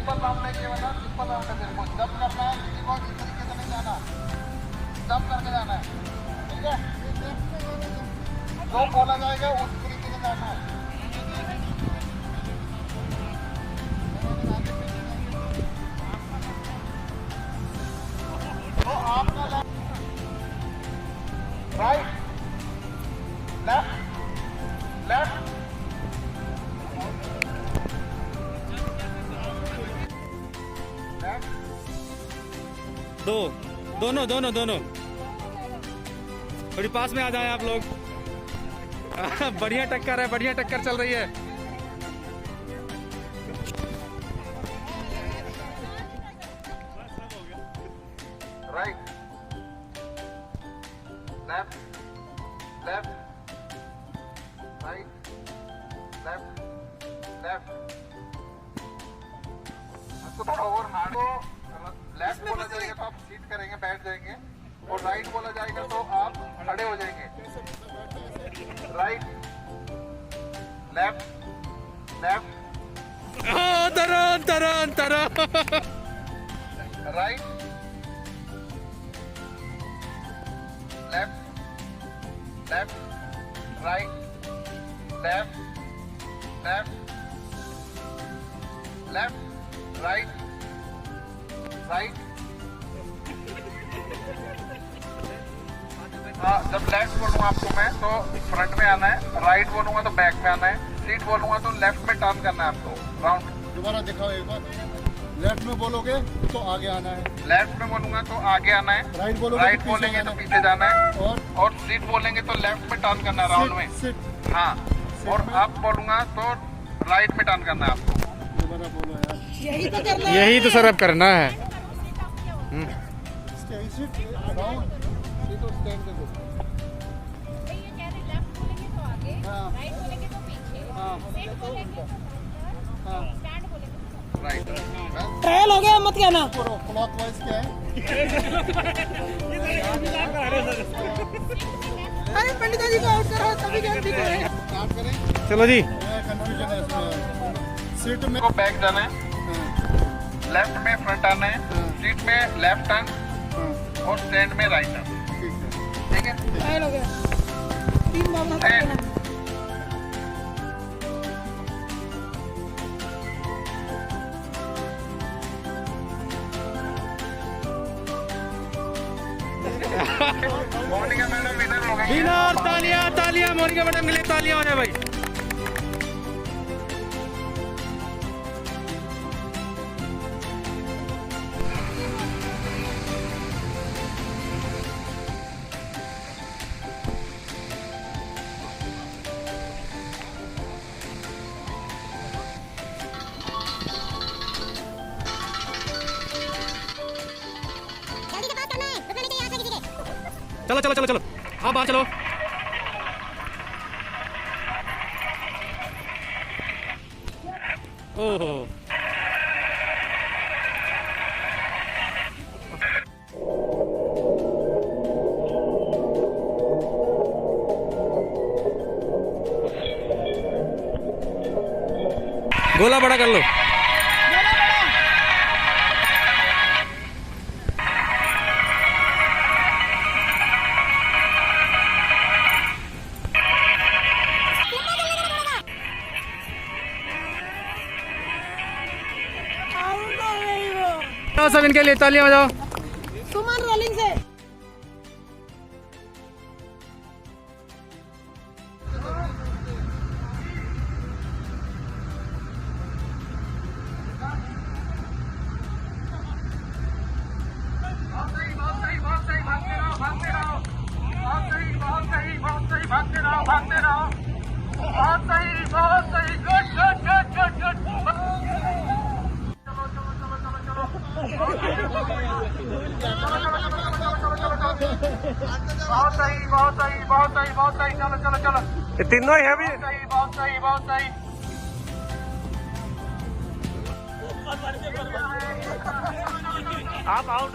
Simple round लेके वाला simple round है तेरे को जब करना है किसी को इस तरीके से नहीं जाना जब करके जाना है ठीक है जो बोला जाएगा उस तरीके से जाना है तो आपका राइट लेफ्ट लेफ्ट दो दोनों दोनों दोनों थोड़ी पास में आ जाए आप लोग। बढ़िया टक्कर चल रही है। Right left left right left left तो थोड़ा और हार्ड को लेफ्ट बोला जाएगा तो आप सीट करेंगे बैठ जाएंगे और राइट बोला जाएगा तो आप खड़े हो जाएंगे राइट लेफ्ट लेफ्ट तरह right left left right left left left right right जब लेफ्ट बोलूंगा आपको मैं तो फ्रंट में आना है राइट बोलूंगा तो बैक में आना है सीट बोलूंगा तो लेफ्ट में टर्न करना है आपको राउंड दोबारा दिखाओ एक बार लेफ्ट में बोलोगे तो आगे आना है लेफ्ट में बोलूंगा तो आगे आना है राइट बोलोगे राइट बोलेंगे तो पीछे जाना है और सीट बोलेंगे तो लेफ्ट में टर्न करना है राउंड में सिट हाँ और अप बोलूंगा तो राइट में टर्न करना है आपको दोबारा बोलो यार यही तो करना यही तो सर अब करना है। सिट राउंड सिट और स्टैंड पे बोलो ये कह रहे लेफ्ट बोलेंगे तो आगे हाँ। राइट बोलेंगे तो पीछे हाँ। सेट बोलेंगे तो हाँ। स्टैंड बोलेंगे तो राइट ट्रायल हो गया मत कहना करो क्लॉकवाइज क्या है अरे पंडिता जी को आउट करो तभी गेम ठीक है स्टार्ट करें चलो जी कंफ्यूजन है इसमें सीट में को बैक जाना है लेफ्ट में फ्रंट आना है सीट में लेफ्ट टर्न और स्टैंड में राइट टर्न ठीक है ट्रायल हो गया 3 बार मत कहना मोनिका मैडम विनर हो गई विनर तालियां मोनिका मैडम के लिए तालियां हो जाए भाई। चलो हाँ बाहर चलो। ओहो गोला बड़ा कर लो। सब इनके लिए तालियां बजाओ। सुमन रोलिंग से बहुत सही चलो ये तीनों ही है अभी। बहुत सही आप आउट